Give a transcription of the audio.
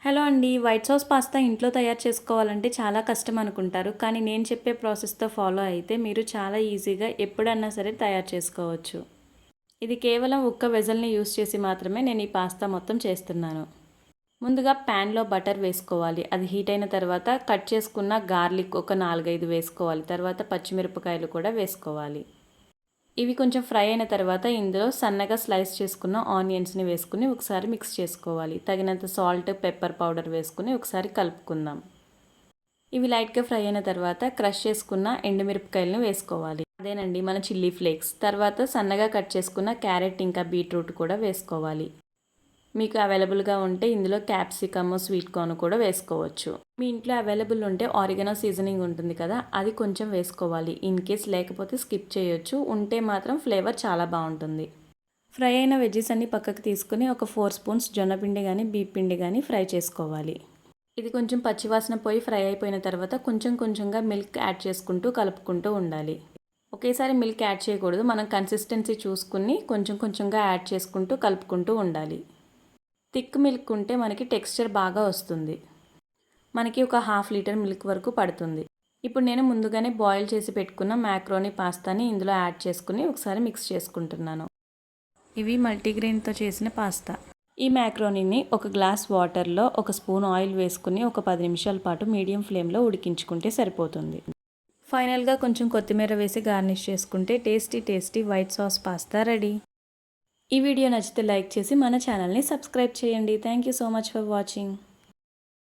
Hello అండి. White sauce pasta ఇంట్లో తయారు చేసుకోవాలంటే చాలా కష్టం అనుకుంటారు. కానీ నేను చెప్పే ప్రాసెస్‌తో ఫాలో అయితే మీరు చాలా ఈజీగా ఎప్పుడన్నా సరే తయారు చేసుకోవచ్చు. ఇది కేవలం ఒక్క వెసల్‌ని యూజ్ చేసి మాత్రమే నేను ఈ పాస్తా మొత్తం చేస్తున్నాను. ముందుగా ప్యాన్‌లో బటర్ వేసుకోవాలి. అది హీట్ అయిన తర్వాత కట్ చేసుకున్న గార్లిక్ ఒక 4, 5 వేసుకోవాలి. తర్వాత పచ్చిమిరపకాయలు కూడా వేసుకోవాలి. ఇవి కొంచెం ఫ్రై అయిన తర్వాత ఇందులో సన్నగా స్లైస్ చేసుకున్న ఆనియన్స్‌ని వేసుకొని ఒకసారి మిక్స్ చేసుకోవాలి. తగినంత సాల్ట్, పెప్పర్ పౌడర్ వేసుకొని ఒకసారి కలుపుకుందాం. ఇవి లైట్‌గా ఫ్రై అయిన తర్వాత క్రష్ చేసుకున్న ఎండుమిరపకాయలను వేసుకోవాలి. అదేనండి మన చిల్లీ ఫ్లేక్స్. తర్వాత సన్నగా కట్ చేసుకున్న క్యారెట్ ఇంకా బీట్రూట్ కూడా వేసుకోవాలి. మీకు అవైలబుల్‌గా ఉంటే ఇందులో క్యాప్సికమ్, స్వీట్ కార్న్ కూడా వేసుకోవచ్చు. మీ ఇంట్లో అవైలబుల్ ఉంటే ఆరిగానో సీజనింగ్ ఉంటుంది కదా! అది కొంచెం వేసుకోవాలి. ఇన్ కేస్ లేకపోతే స్కిప్ చేయొచ్చు. ఉంటే మాత్రం ఫ్లేవర్ చాలా బావుంటుంది. ఫ్రై అయిన వెజ్జీస్ అన్నీ పక్కకు తీసుకొని ఒక 4 స్పూన్స్ జొన్నపిండి గానీ, బియ్యం పిండి గానీ ఫ్రై చేసుకోవాలి. ఇది కొంచెం పచ్చివాసన పోయి ఫ్రై అయిపోయిన తర్వాత కొంచెం కొంచెంగా మిల్క్ యాడ్ చేసుకుంటూ కలుపుకుంటూ ఉండాలి. ఒకేసారి మిల్క్ యాడ్ చేయకూడదు. మనం కన్సిస్టెన్సీ చూసుకుని కొంచెం కొంచెంగా యాడ్ చేసుకుంటూ కలుపుకుంటూ ఉండాలి. థిక్ మిల్క్ ఉంటే మనకి టెక్స్చర్ బాగా వస్తుంది. మనకి ఒక హాఫ్ లీటర్ మిల్క్ వరకు పడుతుంది. ఇప్పుడు నేను ముందుగానే బాయిల్ చేసి పెట్టుకున్న మ్యాక్రోనీ పాస్తాని ఇందులో యాడ్ చేసుకుని ఒకసారి మిక్స్ చేసుకుంటున్నాను. ఇవి మల్టీగ్రెయిన్తో చేసిన పాస్తా. ఈ మ్యాక్రోనీని ఒక గ్లాస్ వాటర్లో ఒక స్పూన్ ఆయిల్ వేసుకుని ఒక 10 నిమిషాల పాటు మీడియం ఫ్లేమ్లో ఉడికించుకుంటే సరిపోతుంది. ఫైనల్గా కొంచెం కొత్తిమీర వేసి గార్నిష్ చేసుకుంటే tasty white sauce pasta ready. ఈ వీడియో నచ్చితే లైక్ చేసి మన ఛానల్ని సబ్స్క్రైబ్ చేయండి. Thank you so much for watching.